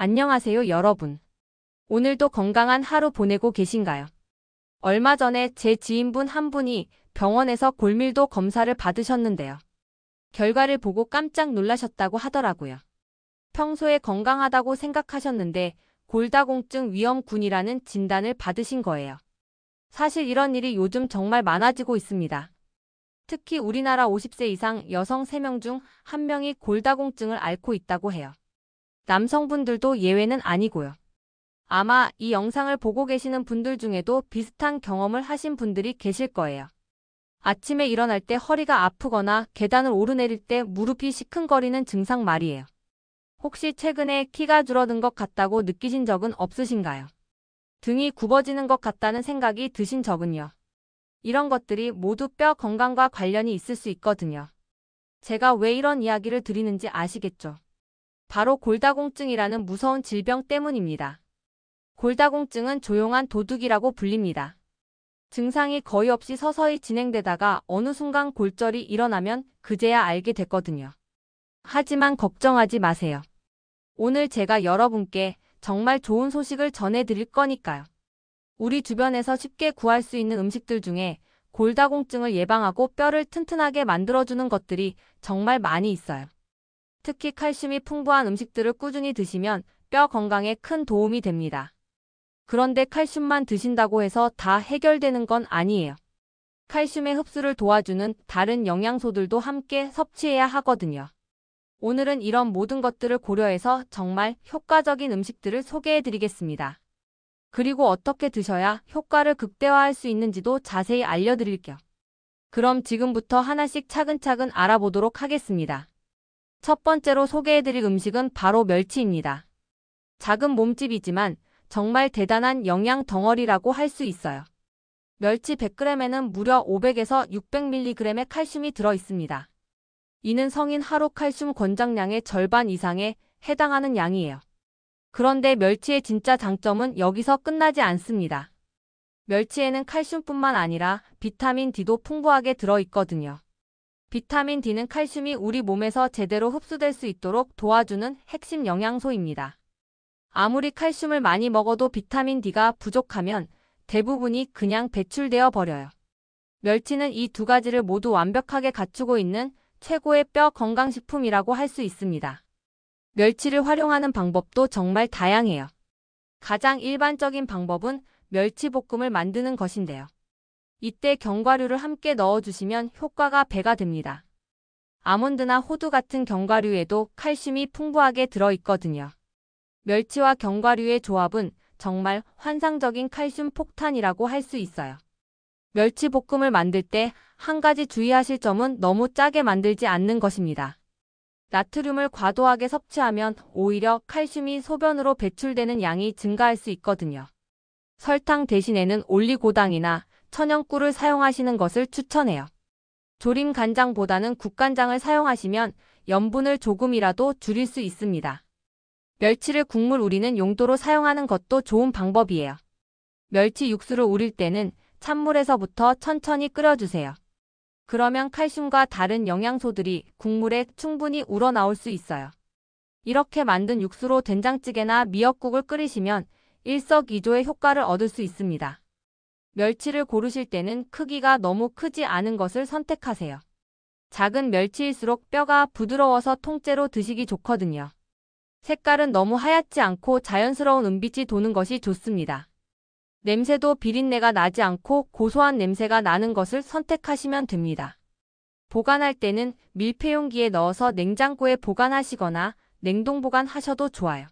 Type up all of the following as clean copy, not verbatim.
안녕하세요, 여러분. 오늘도 건강한 하루 보내고 계신가요? 얼마 전에 제 지인분 한 분이 병원에서 골밀도 검사를 받으셨는데요. 결과를 보고 깜짝 놀라셨다고 하더라고요. 평소에 건강하다고 생각하셨는데 골다공증 위험군이라는 진단을 받으신 거예요. 사실 이런 일이 요즘 정말 많아지고 있습니다. 특히 우리나라 50세 이상 여성 3명 중 1명이 골다공증을 앓고 있다고 해요. 남성분들도 예외는 아니고요. 아마 이 영상을 보고 계시는 분들 중에도 비슷한 경험을 하신 분들이 계실 거예요. 아침에 일어날 때 허리가 아프거나 계단을 오르내릴 때 무릎이 시큰거리는 증상 말이에요. 혹시 최근에 키가 줄어든 것 같다고 느끼신 적은 없으신가요? 등이 굽어지는 것 같다는 생각이 드신 적은요? 이런 것들이 모두 뼈 건강과 관련이 있을 수 있거든요. 제가 왜 이런 이야기를 드리는지 아시겠죠? 바로 골다공증이라는 무서운 질병 때문입니다. 골다공증은 조용한 도둑이라고 불립니다. 증상이 거의 없이 서서히 진행되다가 어느 순간 골절이 일어나면 그제야 알게 됐거든요. 하지만 걱정하지 마세요. 오늘 제가 여러분께 정말 좋은 소식을 전해드릴 거니까요. 우리 주변에서 쉽게 구할 수 있는 음식들 중에 골다공증을 예방하고 뼈를 튼튼하게 만들어주는 것들이 정말 많이 있어요. 특히 칼슘이 풍부한 음식들을 꾸준히 드시면 뼈 건강에 큰 도움이 됩니다. 그런데 칼슘만 드신다고 해서 다 해결되는 건 아니에요. 칼슘의 흡수를 도와주는 다른 영양소들도 함께 섭취해야 하거든요. 오늘은 이런 모든 것들을 고려해서 정말 효과적인 음식들을 소개해드리겠습니다. 그리고 어떻게 드셔야 효과를 극대화할 수 있는지도 자세히 알려드릴게요. 그럼 지금부터 하나씩 차근차근 알아보도록 하겠습니다. 첫 번째로 소개해드릴 음식은 바로 멸치입니다. 작은 몸집이지만 정말 대단한 영양 덩어리라고 할 수 있어요. 멸치 100g에는 무려 500에서 600mg의 칼슘이 들어있습니다. 이는 성인 하루 칼슘 권장량의 절반 이상에 해당하는 양이에요. 그런데 멸치의 진짜 장점은 여기서 끝나지 않습니다. 멸치에는 칼슘뿐만 아니라 비타민 D도 풍부하게 들어있거든요. 비타민 D는 칼슘이 우리 몸에서 제대로 흡수될 수 있도록 도와주는 핵심 영양소입니다. 아무리 칼슘을 많이 먹어도 비타민 D가 부족하면 대부분이 그냥 배출되어 버려요. 멸치는 이 두 가지를 모두 완벽하게 갖추고 있는 최고의 뼈 건강식품이라고 할 수 있습니다. 멸치를 활용하는 방법도 정말 다양해요. 가장 일반적인 방법은 멸치볶음을 만드는 것인데요. 이때 견과류를 함께 넣어주시면 효과가 배가 됩니다. 아몬드나 호두 같은 견과류에도 칼슘이 풍부하게 들어있거든요. 멸치와 견과류의 조합은 정말 환상적인 칼슘 폭탄이라고 할 수 있어요. 멸치볶음을 만들 때 한 가지 주의하실 점은 너무 짜게 만들지 않는 것입니다. 나트륨을 과도하게 섭취하면 오히려 칼슘이 소변으로 배출되는 양이 증가할 수 있거든요. 설탕 대신에는 올리고당이나 천연꿀을 사용하시는 것을 추천해요. 조림 간장보다는 국간장을 사용하시면 염분을 조금이라도 줄일 수 있습니다. 멸치를 국물 우리는 용도로 사용하는 것도 좋은 방법이에요. 멸치 육수를 우릴 때는 찬물에서부터 천천히 끓여주세요. 그러면 칼슘과 다른 영양소들이 국물에 충분히 우러나올 수 있어요. 이렇게 만든 육수로 된장찌개나 미역국을 끓이시면 일석이조의 효과를 얻을 수 있습니다. 멸치를 고르실 때는 크기가 너무 크지 않은 것을 선택하세요. 작은 멸치일수록 뼈가 부드러워서 통째로 드시기 좋거든요. 색깔은 너무 하얗지 않고 자연스러운 은빛이 도는 것이 좋습니다. 냄새도 비린내가 나지 않고 고소한 냄새가 나는 것을 선택하시면 됩니다. 보관할 때는 밀폐용기에 넣어서 냉장고에 보관하시거나 냉동 보관하셔도 좋아요.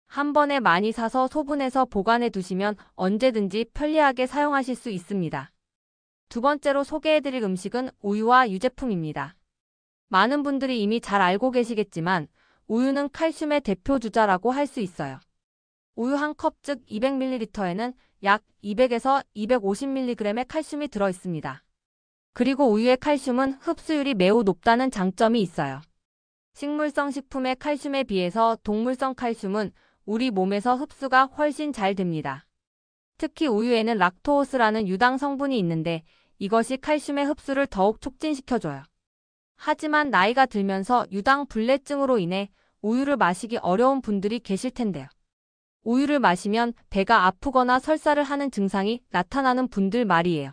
한 번에 많이 사서 소분해서 보관해 두시면 언제든지 편리하게 사용하실 수 있습니다. 두 번째로 소개해드릴 음식은 우유와 유제품입니다. 많은 분들이 이미 잘 알고 계시겠지만 우유는 칼슘의 대표 주자라고 할 수 있어요. 우유 한 컵 즉 200ml에는 약 200에서 250mg의 칼슘이 들어있습니다. 그리고 우유의 칼슘은 흡수율이 매우 높다는 장점이 있어요. 식물성 식품의 칼슘에 비해서 동물성 칼슘은 우리 몸에서 흡수가 훨씬 잘 됩니다. 특히 우유에는 락토오스라는 유당 성분이 있는데 이것이 칼슘의 흡수를 더욱 촉진시켜줘요. 하지만 나이가 들면서 유당 불내증으로 인해 우유를 마시기 어려운 분들이 계실 텐데요. 우유를 마시면 배가 아프거나 설사를 하는 증상이 나타나는 분들 말이에요.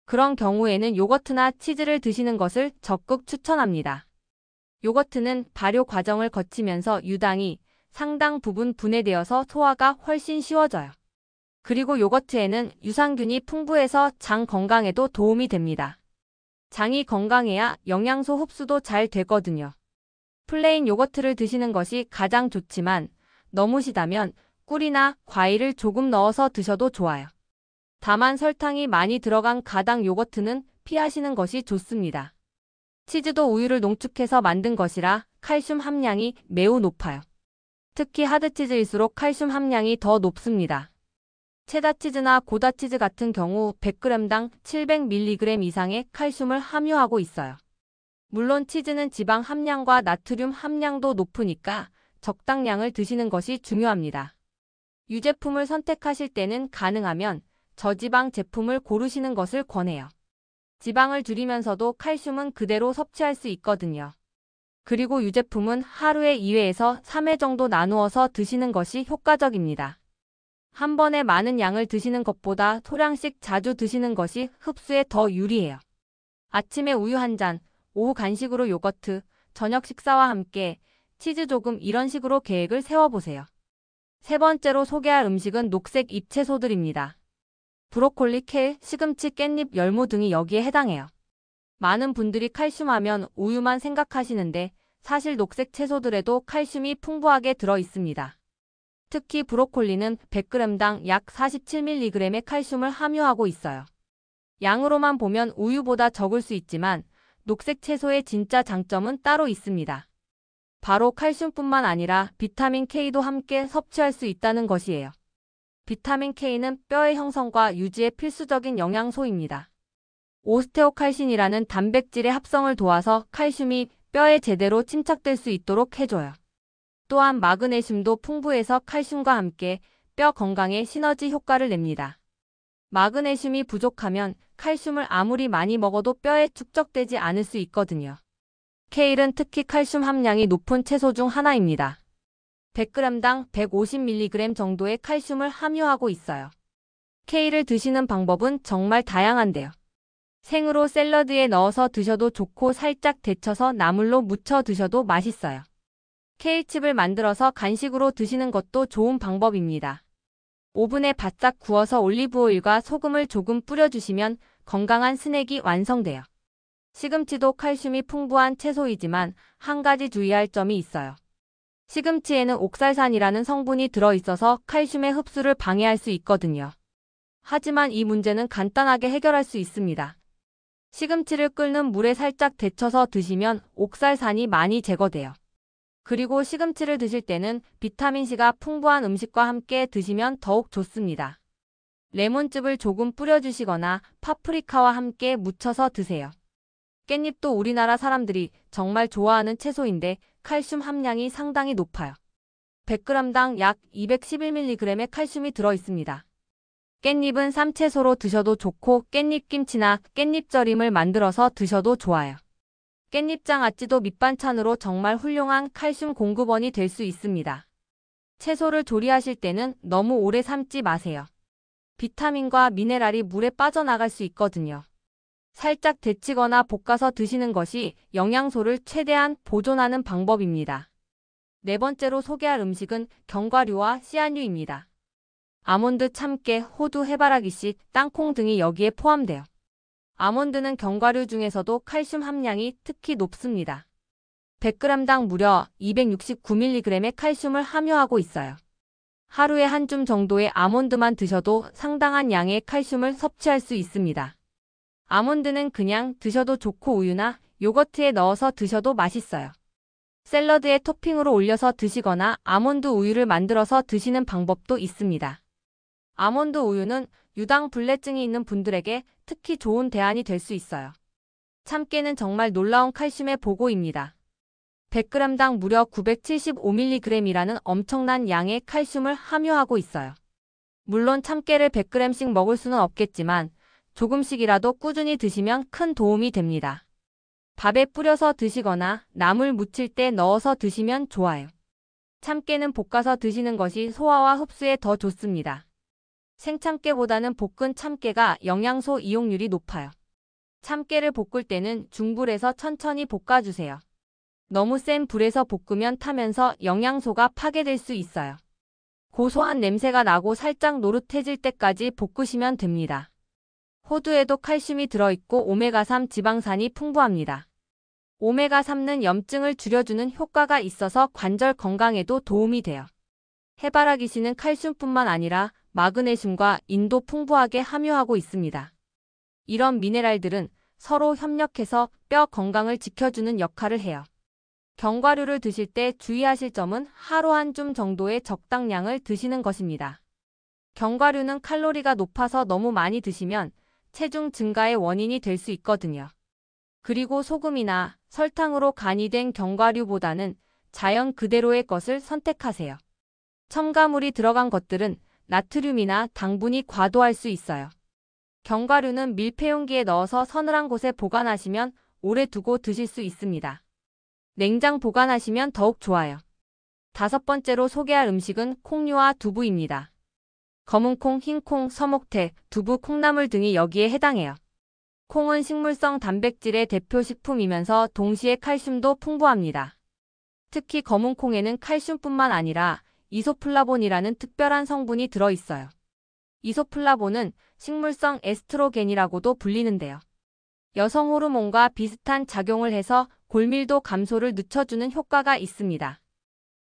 그런 경우에는 요거트나 치즈를 드시는 것을 적극 추천합니다. 요거트는 발효 과정을 거치면서 유당이 상당 부분 분해되어서 소화가 훨씬 쉬워져요. 그리고 요거트에는 유산균이 풍부해서 장 건강에도 도움이 됩니다. 장이 건강해야 영양소 흡수도 잘 되거든요. 플레인 요거트를 드시는 것이 가장 좋지만 너무 시다면 꿀이나 과일을 조금 넣어서 드셔도 좋아요. 다만 설탕이 많이 들어간 가당 요거트는 피하시는 것이 좋습니다. 치즈도 우유를 농축해서 만든 것이라 칼슘 함량이 매우 높아요. 특히 하드치즈일수록 칼슘 함량이 더 높습니다. 체다치즈나 고다치즈 같은 경우 100g당 700mg 이상의 칼슘을 함유하고 있어요. 물론 치즈는 지방 함량과 나트륨 함량도 높으니까 적당량을 드시는 것이 중요합니다. 유제품을 선택하실 때는 가능하면 저지방 제품을 고르시는 것을 권해요. 지방을 줄이면서도 칼슘은 그대로 섭취할 수 있거든요. 그리고 유제품은 하루에 2회에서 3회 정도 나누어서 드시는 것이 효과적입니다. 한 번에 많은 양을 드시는 것보다 소량씩 자주 드시는 것이 흡수에 더 유리해요. 아침에 우유 한 잔, 오후 간식으로 요거트, 저녁 식사와 함께 치즈 조금 이런 식으로 계획을 세워보세요. 세 번째로 소개할 음식은 녹색 잎채소들입니다. 브로콜리, 케일, 시금치, 깻잎, 열무 등이 여기에 해당해요. 많은 분들이 칼슘 하면 우유만 생각하시는데 사실 녹색 채소들에도 칼슘이 풍부하게 들어 있습니다. 특히 브로콜리는 100g당 약 47mg의 칼슘을 함유하고 있어요. 양으로만 보면 우유보다 적을 수 있지만 녹색 채소의 진짜 장점은 따로 있습니다. 바로 칼슘뿐만 아니라 비타민 K도 함께 섭취할 수 있다는 것이에요. 비타민 K는 뼈의 형성과 유지에 필수적인 영양소입니다. 오스테오칼신이라는 단백질의 합성을 도와서 칼슘이 뼈에 제대로 침착될 수 있도록 해줘요. 또한 마그네슘도 풍부해서 칼슘과 함께 뼈 건강에 시너지 효과를 냅니다. 마그네슘이 부족하면 칼슘을 아무리 많이 먹어도 뼈에 축적되지 않을 수 있거든요. 케일은 특히 칼슘 함량이 높은 채소 중 하나입니다. 100g당 150mg 정도의 칼슘을 함유하고 있어요. 케일을 드시는 방법은 정말 다양한데요. 생으로 샐러드에 넣어서 드셔도 좋고 살짝 데쳐서 나물로 무쳐 드셔도 맛있어요. 케일칩을 만들어서 간식으로 드시는 것도 좋은 방법입니다. 오븐에 바싹 구워서 올리브오일과 소금을 조금 뿌려주시면 건강한 스낵이 완성돼요. 시금치도 칼슘이 풍부한 채소이지만 한 가지 주의할 점이 있어요. 시금치에는 옥살산이라는 성분이 들어있어서 칼슘의 흡수를 방해할 수 있거든요. 하지만 이 문제는 간단하게 해결할 수 있습니다. 시금치를 끓는 물에 살짝 데쳐서 드시면 옥살산이 많이 제거돼요. 그리고 시금치를 드실 때는 비타민C가 풍부한 음식과 함께 드시면 더욱 좋습니다. 레몬즙을 조금 뿌려주시거나 파프리카와 함께 무쳐서 드세요. 깻잎도 우리나라 사람들이 정말 좋아하는 채소인데 칼슘 함량이 상당히 높아요. 100g당 약 211mg의 칼슘이 들어있습니다. 깻잎은 쌈채소로 드셔도 좋고 깻잎김치나 깻잎절임을 만들어서 드셔도 좋아요. 깻잎장아찌도 밑반찬으로 정말 훌륭한 칼슘 공급원이 될 수 있습니다. 채소를 조리하실 때는 너무 오래 삶지 마세요. 비타민과 미네랄이 물에 빠져나갈 수 있거든요. 살짝 데치거나 볶아서 드시는 것이 영양소를 최대한 보존하는 방법입니다. 네 번째로 소개할 음식은 견과류와 씨앗류입니다. 아몬드, 참깨, 호두, 해바라기씨, 땅콩 등이 여기에 포함돼요. 아몬드는 견과류 중에서도 칼슘 함량이 특히 높습니다. 100g당 무려 269mg의 칼슘을 함유하고 있어요. 하루에 한 줌 정도의 아몬드만 드셔도 상당한 양의 칼슘을 섭취할 수 있습니다. 아몬드는 그냥 드셔도 좋고 우유나 요거트에 넣어서 드셔도 맛있어요. 샐러드에 토핑으로 올려서 드시거나 아몬드 우유를 만들어서 드시는 방법도 있습니다. 아몬드 우유는 유당 불내증이 있는 분들에게 특히 좋은 대안이 될 수 있어요. 참깨는 정말 놀라운 칼슘의 보고입니다. 100g당 무려 975mg이라는 엄청난 양의 칼슘을 함유하고 있어요. 물론 참깨를 100g씩 먹을 수는 없겠지만 조금씩이라도 꾸준히 드시면 큰 도움이 됩니다. 밥에 뿌려서 드시거나 나물 무칠 때 넣어서 드시면 좋아요. 참깨는 볶아서 드시는 것이 소화와 흡수에 더 좋습니다. 생참깨보다는 볶은 참깨가 영양소 이용률이 높아요. 참깨를 볶을 때는 중불에서 천천히 볶아주세요. 너무 센 불에서 볶으면 타면서 영양소가 파괴될 수 있어요. 고소한 냄새가 나고 살짝 노릇해질 때까지 볶으시면 됩니다. 호두에도 칼슘이 들어있고 오메가3 지방산이 풍부합니다. 오메가3는 염증을 줄여주는 효과가 있어서 관절 건강에도 도움이 돼요. 해바라기 씨는 칼슘뿐만 아니라 마그네슘과 인도 풍부하게 함유하고 있습니다. 이런 미네랄들은 서로 협력해서 뼈 건강을 지켜주는 역할을 해요. 견과류를 드실 때 주의하실 점은 하루 한 줌 정도의 적당량을 드시는 것입니다. 견과류는 칼로리가 높아서 너무 많이 드시면 체중 증가의 원인이 될 수 있거든요. 그리고 소금이나 설탕으로 간이 된 견과류보다는 자연 그대로의 것을 선택하세요. 첨가물이 들어간 것들은 나트륨이나 당분이 과도할 수 있어요. 견과류는 밀폐용기에 넣어서 서늘한 곳에 보관하시면 오래 두고 드실 수 있습니다. 냉장 보관하시면 더욱 좋아요. 5번째로 소개할 음식은 콩류와 두부입니다. 검은콩, 흰콩, 서목태, 두부, 콩나물 등이 여기에 해당해요. 콩은 식물성 단백질의 대표 식품이면서 동시에 칼슘도 풍부합니다. 특히 검은콩에는 칼슘뿐만 아니라 이소플라본이라는 특별한 성분이 들어있어요. 이소플라본은 식물성 에스트로겐이라고도 불리는데요. 여성 호르몬과 비슷한 작용을 해서 골밀도 감소를 늦춰주는 효과가 있습니다.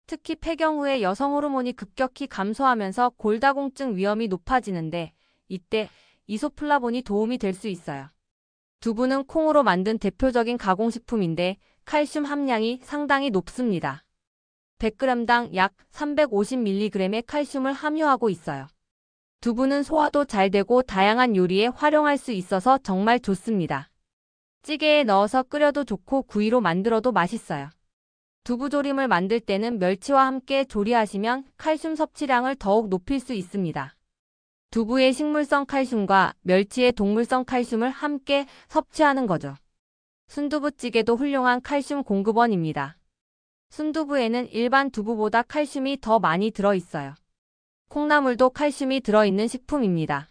특히 폐경 후에 여성 호르몬이 급격히 감소하면서 골다공증 위험이 높아지는데 이때 이소플라본이 도움이 될 수 있어요. 두부는 콩으로 만든 대표적인 가공식품인데 칼슘 함량이 상당히 높습니다. 100g당 약 350mg의 칼슘을 함유하고 있어요. 두부는 소화도 잘 되고 다양한 요리에 활용할 수 있어서 정말 좋습니다. 찌개에 넣어서 끓여도 좋고 구이로 만들어도 맛있어요. 두부조림을 만들 때는 멸치와 함께 조리하시면 칼슘 섭취량을 더욱 높일 수 있습니다. 두부의 식물성 칼슘과 멸치의 동물성 칼슘을 함께 섭취하는 거죠. 순두부찌개도 훌륭한 칼슘 공급원입니다. 순두부에는 일반 두부보다 칼슘이 더 많이 들어있어요. 콩나물도 칼슘이 들어있는 식품입니다.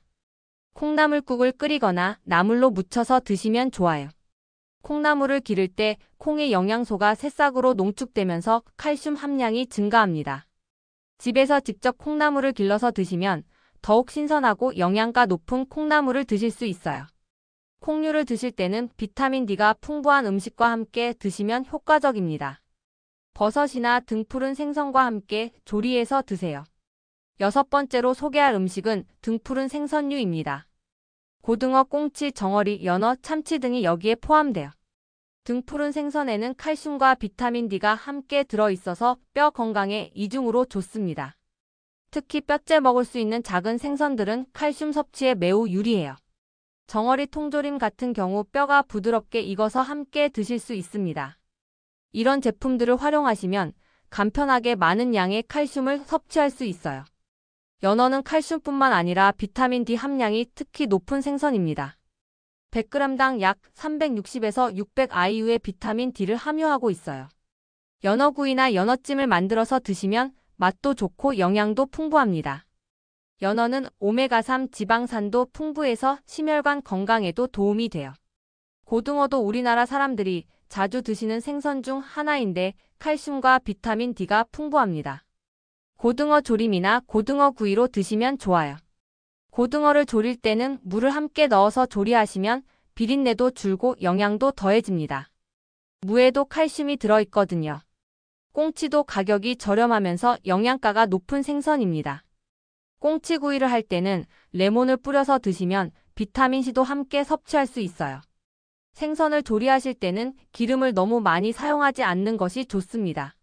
콩나물국을 끓이거나 나물로 무쳐서 드시면 좋아요. 콩나물을 기를 때 콩의 영양소가 새싹으로 농축되면서 칼슘 함량이 증가합니다. 집에서 직접 콩나물을 길러서 드시면 더욱 신선하고 영양가 높은 콩나물을 드실 수 있어요. 콩류를 드실 때는 비타민 D가 풍부한 음식과 함께 드시면 효과적입니다. 버섯이나 등푸른 생선과 함께 조리해서 드세요. 6번째로 소개할 음식은 등푸른 생선류입니다. 고등어, 꽁치, 정어리, 연어, 참치 등이 여기에 포함돼요. 등푸른 생선에는 칼슘과 비타민 D가 함께 들어있어서 뼈 건강에 이중으로 좋습니다. 특히 뼈째 먹을 수 있는 작은 생선들은 칼슘 섭취에 매우 유리해요. 정어리 통조림 같은 경우 뼈가 부드럽게 익어서 함께 드실 수 있습니다. 이런 제품들을 활용하시면 간편하게 많은 양의 칼슘을 섭취할 수 있어요. 연어는 칼슘뿐만 아니라 비타민 D 함량이 특히 높은 생선입니다. 100g당 약 360에서 600 IU의 비타민 D를 함유하고 있어요. 연어구이나 연어찜을 만들어서 드시면 맛도 좋고 영양도 풍부합니다. 연어는 오메가3 지방산도 풍부해서 심혈관 건강에도 도움이 돼요. 고등어도 우리나라 사람들이 자주 드시는 생선 중 하나인데 칼슘과 비타민 D가 풍부합니다. 고등어 조림이나 고등어 구이로 드시면 좋아요. 고등어를 조릴 때는 물을 함께 넣어서 조리하시면 비린내도 줄고 영양도 더해집니다. 무에도 칼슘이 들어있거든요. 꽁치도 가격이 저렴하면서 영양가가 높은 생선입니다. 꽁치구이를 할 때는 레몬을 뿌려서 드시면 비타민C도 함께 섭취할 수 있어요. 생선을 조리하실 때는 기름을 너무 많이 사용하지 않는 것이 좋습니다.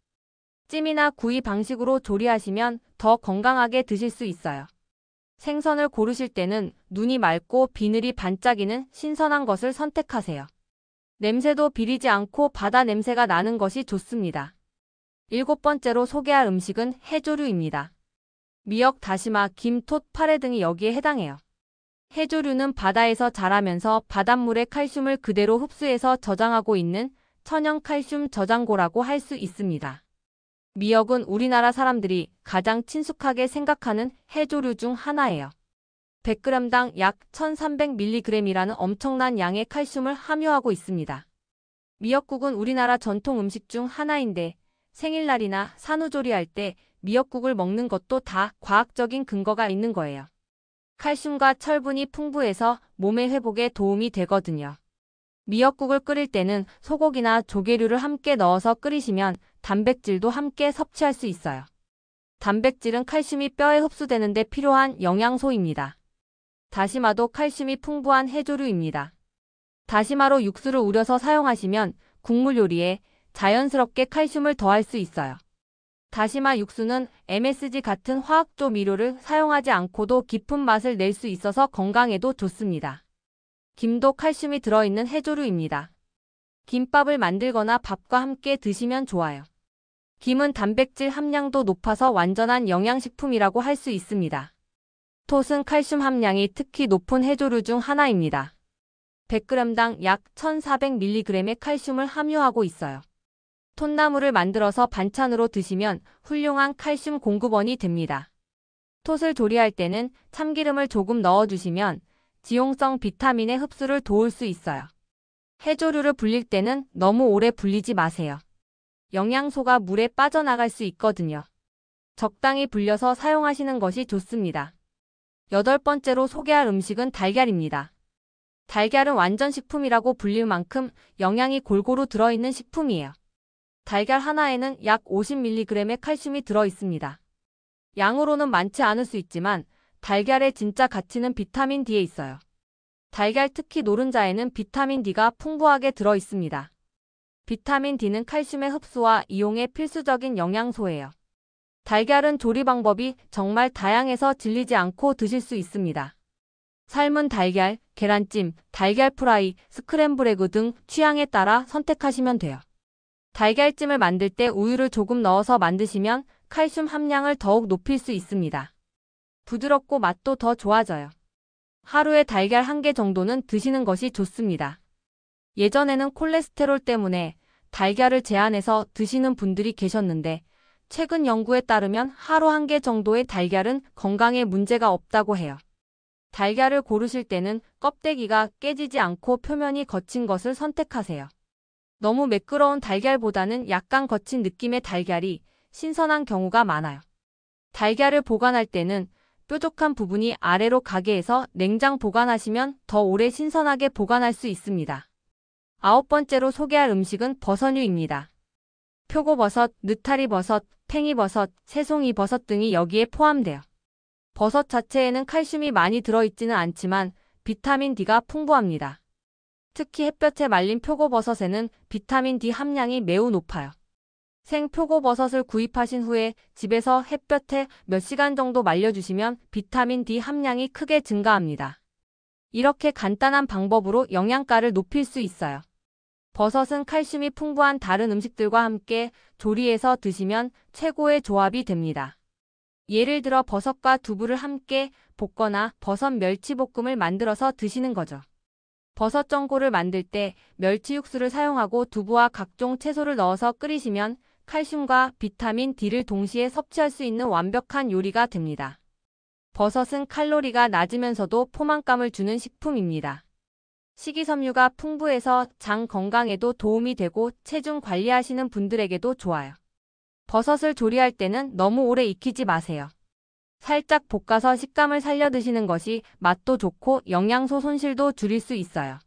찜이나 구이 방식으로 조리하시면 더 건강하게 드실 수 있어요. 생선을 고르실 때는 눈이 맑고 비늘이 반짝이는 신선한 것을 선택하세요. 냄새도 비리지 않고 바다 냄새가 나는 것이 좋습니다. 7번째로 소개할 음식은 해조류입니다. 미역, 다시마, 김, 톳, 파래 등이 여기에 해당해요. 해조류는 바다에서 자라면서 바닷물의 칼슘을 그대로 흡수해서 저장하고 있는 천연 칼슘 저장고라고 할 수 있습니다. 미역은 우리나라 사람들이 가장 친숙하게 생각하는 해조류 중 하나예요. 100g당 약 1300mg이라는 엄청난 양의 칼슘을 함유하고 있습니다. 미역국은 우리나라 전통 음식 중 하나인데 생일날이나 산후조리할 때 미역국을 먹는 것도 다 과학적인 근거가 있는 거예요. 칼슘과 철분이 풍부해서 몸의 회복에 도움이 되거든요. 미역국을 끓일 때는 소고기나 조개류를 함께 넣어서 끓이시면 단백질도 함께 섭취할 수 있어요. 단백질은 칼슘이 뼈에 흡수되는 데 필요한 영양소입니다. 다시마도 칼슘이 풍부한 해조류입니다. 다시마로 육수를 우려서 사용하시면 국물 요리에 자연스럽게 칼슘을 더할 수 있어요. 다시마 육수는 MSG 같은 화학조미료를 사용하지 않고도 깊은 맛을 낼 수 있어서 건강에도 좋습니다. 김도 칼슘이 들어있는 해조류입니다. 김밥을 만들거나 밥과 함께 드시면 좋아요. 김은 단백질 함량도 높아서 완전한 영양식품이라고 할 수 있습니다. 톳은 칼슘 함량이 특히 높은 해조류 중 하나입니다. 100g당 약 1400mg의 칼슘을 함유하고 있어요. 톳나물을 만들어서 반찬으로 드시면 훌륭한 칼슘 공급원이 됩니다. 톳을 조리할 때는 참기름을 조금 넣어주시면 지용성 비타민의 흡수를 도울 수 있어요. 해조류를 불릴 때는 너무 오래 불리지 마세요. 영양소가 물에 빠져나갈 수 있거든요. 적당히 불려서 사용하시는 것이 좋습니다. 8번째로 소개할 음식은 달걀입니다. 달걀은 완전식품이라고 불릴 만큼 영양이 골고루 들어있는 식품이에요. 달걀 하나에는 약 50mg의 칼슘이 들어있습니다. 양으로는 많지 않을 수 있지만 달걀의 진짜 가치는 비타민 D에 있어요. 달걀 특히 노른자에는 비타민 D가 풍부하게 들어있습니다. 비타민 D는 칼슘의 흡수와 이용에 필수적인 영양소예요. 달걀은 조리 방법이 정말 다양해서 질리지 않고 드실 수 있습니다. 삶은 달걀, 계란찜, 달걀 프라이, 스크램블 에그 등 취향에 따라 선택하시면 돼요. 달걀찜을 만들 때 우유를 조금 넣어서 만드시면 칼슘 함량을 더욱 높일 수 있습니다. 부드럽고 맛도 더 좋아져요. 하루에 달걀 1개 정도는 드시는 것이 좋습니다. 예전에는 콜레스테롤 때문에 달걀을 제한해서 드시는 분들이 계셨는데 최근 연구에 따르면 하루 1개 정도의 달걀은 건강에 문제가 없다고 해요. 달걀을 고르실 때는 껍데기가 깨지지 않고 표면이 거친 것을 선택하세요. 너무 매끄러운 달걀보다는 약간 거친 느낌의 달걀이 신선한 경우가 많아요. 달걀을 보관할 때는 뾰족한 부분이 아래로 가게 해서 냉장 보관하시면 더 오래 신선하게 보관할 수 있습니다. 9번째로 소개할 음식은 버섯류입니다. 표고버섯, 느타리버섯, 팽이버섯, 새송이버섯 등이 여기에 포함돼요. 버섯 자체에는 칼슘이 많이 들어있지는 않지만 비타민 D가 풍부합니다. 특히 햇볕에 말린 표고버섯에는 비타민 D 함량이 매우 높아요. 생 표고버섯을 구입하신 후에 집에서 햇볕에 몇 시간 정도 말려주시면 비타민 D 함량이 크게 증가합니다. 이렇게 간단한 방법으로 영양가를 높일 수 있어요. 버섯은 칼슘이 풍부한 다른 음식들과 함께 조리해서 드시면 최고의 조합이 됩니다. 예를 들어 버섯과 두부를 함께 볶거나 버섯 멸치볶음을 만들어서 드시는 거죠. 버섯 전골을 만들 때 멸치 육수를 사용하고 두부와 각종 채소를 넣어서 끓이시면 칼슘과 비타민 D를 동시에 섭취할 수 있는 완벽한 요리가 됩니다. 버섯은 칼로리가 낮으면서도 포만감을 주는 식품입니다. 식이섬유가 풍부해서 장 건강에도 도움이 되고 체중 관리하시는 분들에게도 좋아요. 버섯을 조리할 때는 너무 오래 익히지 마세요. 살짝 볶아서 식감을 살려 드시는 것이 맛도 좋고 영양소 손실도 줄일 수 있어요.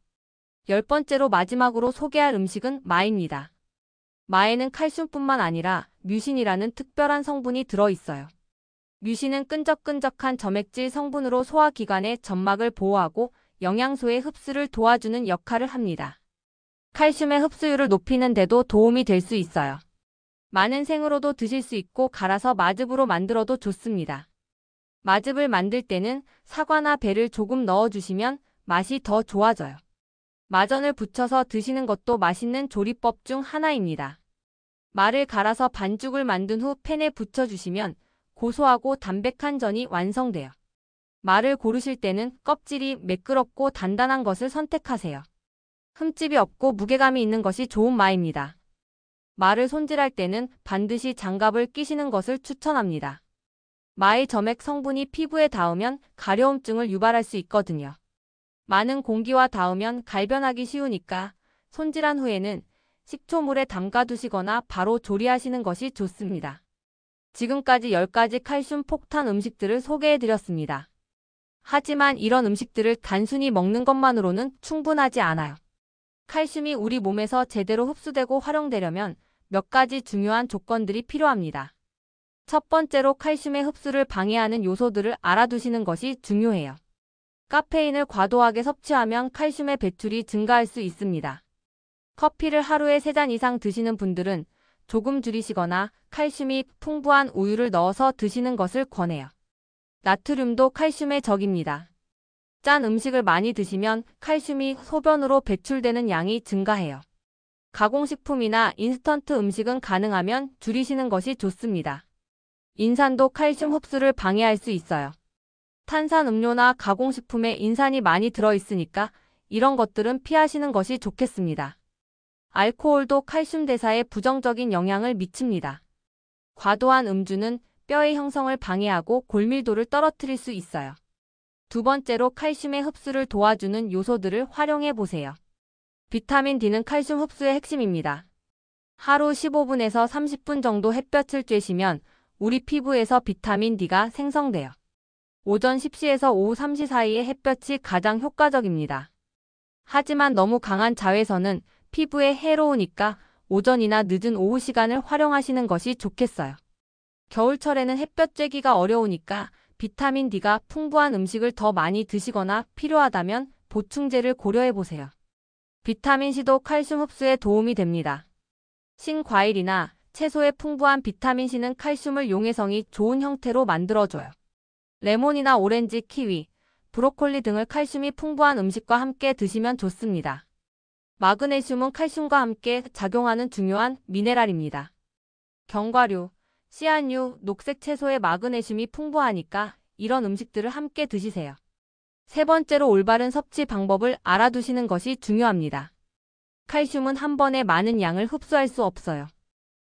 10번째로 마지막으로 소개할 음식은 마입니다. 마에는 칼슘뿐만 아니라 뮤신이라는 특별한 성분이 들어있어요. 뮤신은 끈적끈적한 점액질 성분으로 소화기관의 점막을 보호하고 영양소의 흡수를 도와주는 역할을 합니다. 칼슘의 흡수율을 높이는 데도 도움이 될 수 있어요. 마는 생으로도 드실 수 있고 갈아서 마즙으로 만들어도 좋습니다. 마즙을 만들 때는 사과나 배를 조금 넣어주시면 맛이 더 좋아져요. 마전을 붙여서 드시는 것도 맛있는 조리법 중 하나입니다. 마를 갈아서 반죽을 만든 후 팬에 붙여주시면 고소하고 담백한 전이 완성돼요. 말을 고르실 때는 껍질이 매끄럽고 단단한 것을 선택하세요. 흠집이 없고 무게감이 있는 것이 좋은 마입니다. 말을 손질할 때는 반드시 장갑을 끼시는 것을 추천합니다. 마의 점액 성분이 피부에 닿으면 가려움증을 유발할 수 있거든요. 많은 공기와 닿으면 갈변하기 쉬우니까 손질한 후에는 식초물에 담가두시거나 바로 조리하시는 것이 좋습니다. 지금까지 10가지 칼슘 폭탄 음식들을 소개해드렸습니다. 하지만 이런 음식들을 단순히 먹는 것만으로는 충분하지 않아요. 칼슘이 우리 몸에서 제대로 흡수되고 활용되려면 몇 가지 중요한 조건들이 필요합니다. 첫 번째로 칼슘의 흡수를 방해하는 요소들을 알아두시는 것이 중요해요. 카페인을 과도하게 섭취하면 칼슘의 배출이 증가할 수 있습니다. 커피를 하루에 3잔 이상 드시는 분들은 조금 줄이시거나 칼슘이 풍부한 우유를 넣어서 드시는 것을 권해요. 나트륨도 칼슘의 적입니다. 짠 음식을 많이 드시면 칼슘이 소변으로 배출되는 양이 증가해요. 가공식품이나 인스턴트 음식은 가능하면 줄이시는 것이 좋습니다. 인산도 칼슘 흡수를 방해할 수 있어요. 탄산음료나 가공식품에 인산이 많이 들어있으니까 이런 것들은 피하시는 것이 좋겠습니다. 알코올도 칼슘 대사에 부정적인 영향을 미칩니다. 과도한 음주는 뼈의 형성을 방해하고 골밀도를 떨어뜨릴 수 있어요. 두 번째로 칼슘의 흡수를 도와주는 요소들을 활용해 보세요. 비타민 D는 칼슘 흡수의 핵심입니다. 하루 15분에서 30분 정도 햇볕을 쬐시면 우리 피부에서 비타민 D가 생성돼요. 오전 10시에서 오후 3시 사이의 햇볕이 가장 효과적입니다. 하지만 너무 강한 자외선은 피부에 해로우니까 오전이나 늦은 오후 시간을 활용하시는 것이 좋겠어요. 겨울철에는 햇볕 쬐기가 어려우니까 비타민 D가 풍부한 음식을 더 많이 드시거나 필요하다면 보충제를 고려해보세요. 비타민C도 칼슘 흡수에 도움이 됩니다. 신과일이나 채소에 풍부한 비타민C는 칼슘을 용해성이 좋은 형태로 만들어줘요. 레몬이나 오렌지, 키위, 브로콜리 등을 칼슘이 풍부한 음식과 함께 드시면 좋습니다. 마그네슘은 칼슘과 함께 작용하는 중요한 미네랄입니다. 견과류, 씨앗류, 녹색 채소에 마그네슘이 풍부하니까 이런 음식들을 함께 드시세요. 세 번째로 올바른 섭취 방법을 알아두시는 것이 중요합니다. 칼슘은 한 번에 많은 양을 흡수할 수 없어요.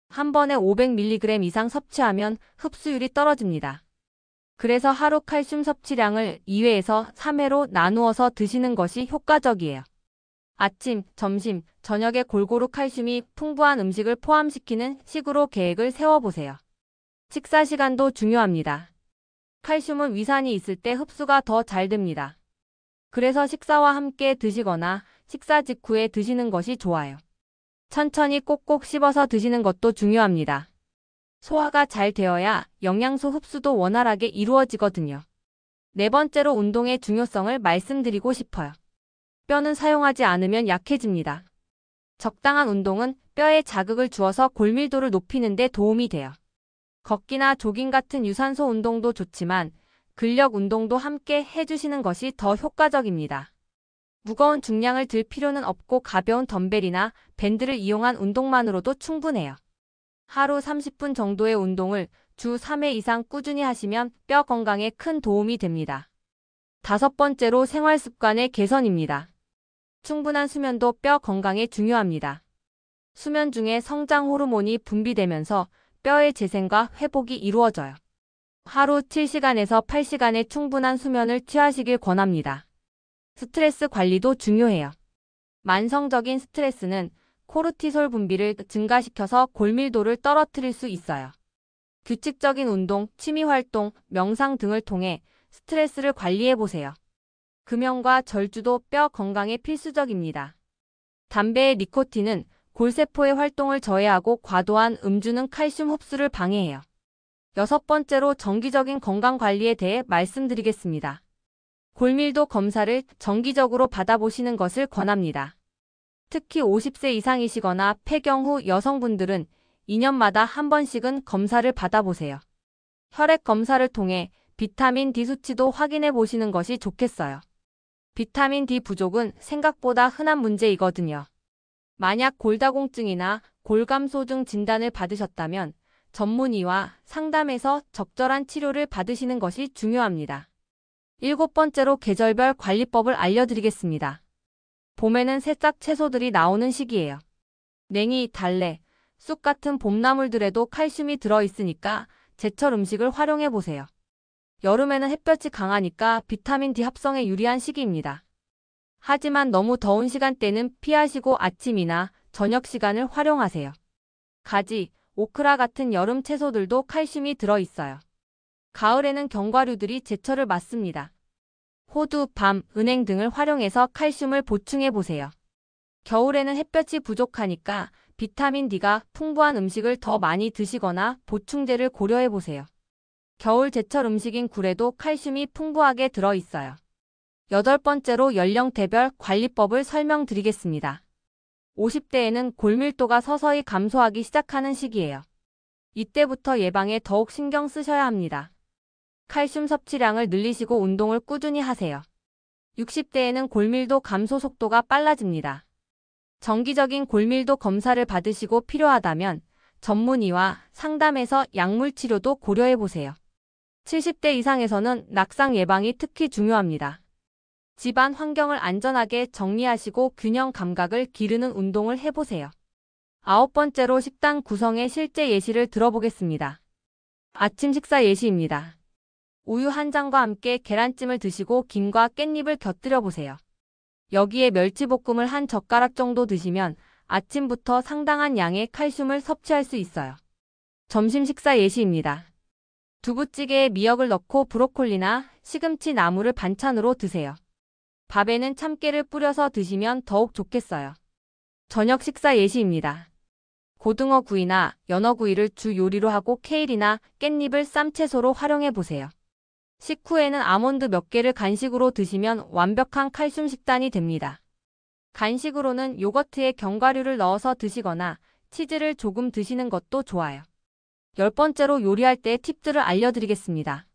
한 번에 500mg 이상 섭취하면 흡수율이 떨어집니다. 그래서 하루 칼슘 섭취량을 2회에서 3회로 나누어서 드시는 것이 효과적이에요. 아침, 점심, 저녁에 골고루 칼슘이 풍부한 음식을 포함시키는 식으로 계획을 세워보세요. 식사 시간도 중요합니다. 칼슘은 위산이 있을 때 흡수가 더 잘 됩니다. 그래서 식사와 함께 드시거나 식사 직후에 드시는 것이 좋아요. 천천히 꼭꼭 씹어서 드시는 것도 중요합니다. 소화가 잘 되어야 영양소 흡수도 원활하게 이루어지거든요. 네 번째로 운동의 중요성을 말씀드리고 싶어요. 뼈는 사용하지 않으면 약해집니다. 적당한 운동은 뼈에 자극을 주어서 골밀도를 높이는 데 도움이 돼요. 걷기나 조깅 같은 유산소 운동도 좋지만 근력 운동도 함께 해주시는 것이 더 효과적입니다. 무거운 중량을 들 필요는 없고 가벼운 덤벨이나 밴드를 이용한 운동만으로도 충분해요. 하루 30분 정도의 운동을 주 3회 이상 꾸준히 하시면 뼈 건강에 큰 도움이 됩니다. 다섯 번째로 생활 습관의 개선입니다. 충분한 수면도 뼈 건강에 중요합니다. 수면 중에 성장 호르몬이 분비되면서 뼈의 재생과 회복이 이루어져요. 하루 7시간에서 8시간의 충분한 수면을 취하시길 권합니다. 스트레스 관리도 중요해요. 만성적인 스트레스는 코르티솔 분비를 증가시켜서 골밀도를 떨어뜨릴 수 있어요. 규칙적인 운동, 취미활동, 명상 등을 통해 스트레스를 관리해보세요. 금연과 절주도 뼈 건강에 필수적입니다. 담배의 니코틴은 골세포의 활동을 저해하고 과도한 음주는 칼슘 흡수를 방해해요. 여섯 번째로 정기적인 건강관리에 대해 말씀드리겠습니다. 골밀도 검사를 정기적으로 받아보시는 것을 권합니다. 특히 50세 이상이시거나 폐경 후 여성분들은 2년마다 한 번씩은 검사를 받아보세요. 혈액 검사를 통해 비타민 D 수치도 확인해 보시는 것이 좋겠어요. 비타민 D 부족은 생각보다 흔한 문제이거든요. 만약 골다공증이나 골감소증 진단을 받으셨다면 전문의와 상담해서 적절한 치료를 받으시는 것이 중요합니다. 7번째로 계절별 관리법을 알려드리겠습니다. 봄에는 새싹 채소들이 나오는 시기예요. 냉이, 달래, 쑥 같은 봄나물들에도 칼슘이 들어있으니까 제철 음식을 활용해보세요. 여름에는 햇볕이 강하니까 비타민 D 합성에 유리한 시기입니다. 하지만 너무 더운 시간대는 피하시고 아침이나 저녁 시간을 활용하세요. 가지, 오크라 같은 여름 채소들도 칼슘이 들어있어요. 가을에는 견과류들이 제철을 맞습니다. 호두, 밤, 은행 등을 활용해서 칼슘을 보충해보세요. 겨울에는 햇볕이 부족하니까 비타민 D가 풍부한 음식을 더 많이 드시거나 보충제를 고려해보세요. 겨울 제철 음식인 굴에도 칼슘이 풍부하게 들어있어요. 8번째로 연령대별 관리법을 설명드리겠습니다. 50대에는 골밀도가 서서히 감소하기 시작하는 시기예요. 이때부터 예방에 더욱 신경 쓰셔야 합니다. 칼슘 섭취량을 늘리시고 운동을 꾸준히 하세요. 60대에는 골밀도 감소 속도가 빨라집니다. 정기적인 골밀도 검사를 받으시고 필요하다면 전문의와 상담해서 약물 치료도 고려해보세요. 70대 이상에서는 낙상 예방이 특히 중요합니다. 집안 환경을 안전하게 정리하시고 균형 감각을 기르는 운동을 해보세요. 9번째로 식단 구성의 실제 예시를 들어보겠습니다. 아침 식사 예시입니다. 우유 한 잔과 함께 계란찜을 드시고 김과 깻잎을 곁들여 보세요. 여기에 멸치볶음을 한 젓가락 정도 드시면 아침부터 상당한 양의 칼슘을 섭취할 수 있어요. 점심 식사 예시입니다. 두부찌개에 미역을 넣고 브로콜리나 시금치 나물을 반찬으로 드세요. 밥에는 참깨를 뿌려서 드시면 더욱 좋겠어요. 저녁 식사 예시입니다. 고등어 구이나 연어 구이를 주 요리로 하고 케일이나 깻잎을 쌈채소로 활용해 보세요. 식후에는 아몬드 몇 개를 간식으로 드시면 완벽한 칼슘 식단이 됩니다. 간식으로는 요거트에 견과류를 넣어서 드시거나 치즈를 조금 드시는 것도 좋아요. 10번째로 요리할 때 팁들을 알려드리겠습니다.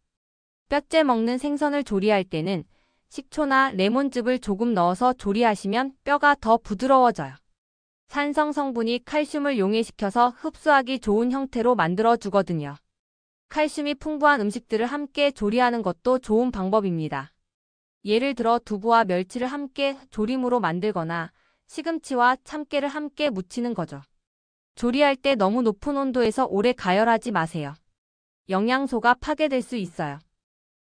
뼈째 먹는 생선을 조리할 때는 식초나 레몬즙을 조금 넣어서 조리하시면 뼈가 더 부드러워져요. 산성 성분이 칼슘을 용해시켜서 흡수하기 좋은 형태로 만들어주거든요. 칼슘이 풍부한 음식들을 함께 조리하는 것도 좋은 방법입니다. 예를 들어 두부와 멸치를 함께 조림으로 만들거나 시금치와 참깨를 함께 무치는 거죠. 조리할 때 너무 높은 온도에서 오래 가열하지 마세요. 영양소가 파괴될 수 있어요.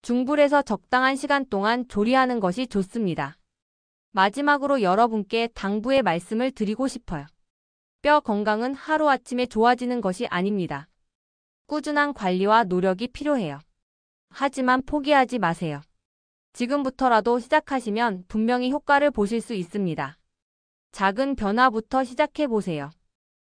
중불에서 적당한 시간 동안 조리하는 것이 좋습니다. 마지막으로 여러분께 당부의 말씀을 드리고 싶어요. 뼈 건강은 하루아침에 좋아지는 것이 아닙니다. 꾸준한 관리와 노력이 필요해요. 하지만 포기하지 마세요. 지금부터라도 시작하시면 분명히 효과를 보실 수 있습니다. 작은 변화부터 시작해보세요.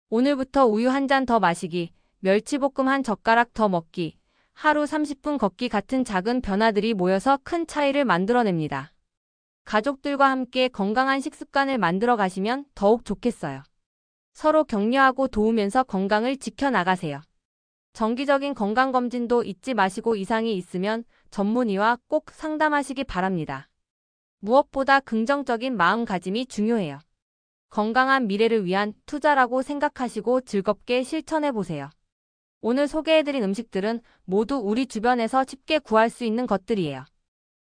오늘부터 우유 한 잔 더 마시기, 멸치볶음 한 젓가락 더 먹기, 하루 30분 걷기 같은 작은 변화들이 모여서 큰 차이를 만들어냅니다. 가족들과 함께 건강한 식습관을 만들어 가시면 더욱 좋겠어요. 서로 격려하고 도우면서 건강을 지켜나가세요. 정기적인 건강검진도 잊지 마시고 이상이 있으면 전문의와 꼭 상담하시기 바랍니다. 무엇보다 긍정적인 마음가짐이 중요해요. 건강한 미래를 위한 투자라고 생각하시고 즐겁게 실천해보세요. 오늘 소개해드린 음식들은 모두 우리 주변에서 쉽게 구할 수 있는 것들이에요.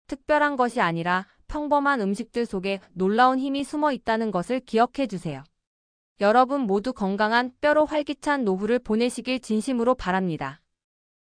특별한 것이 아니라 평범한 음식들 속에 놀라운 힘이 숨어 있다는 것을 기억해주세요. 여러분 모두 건강한 뼈로 활기찬 노후를 보내시길 진심으로 바랍니다.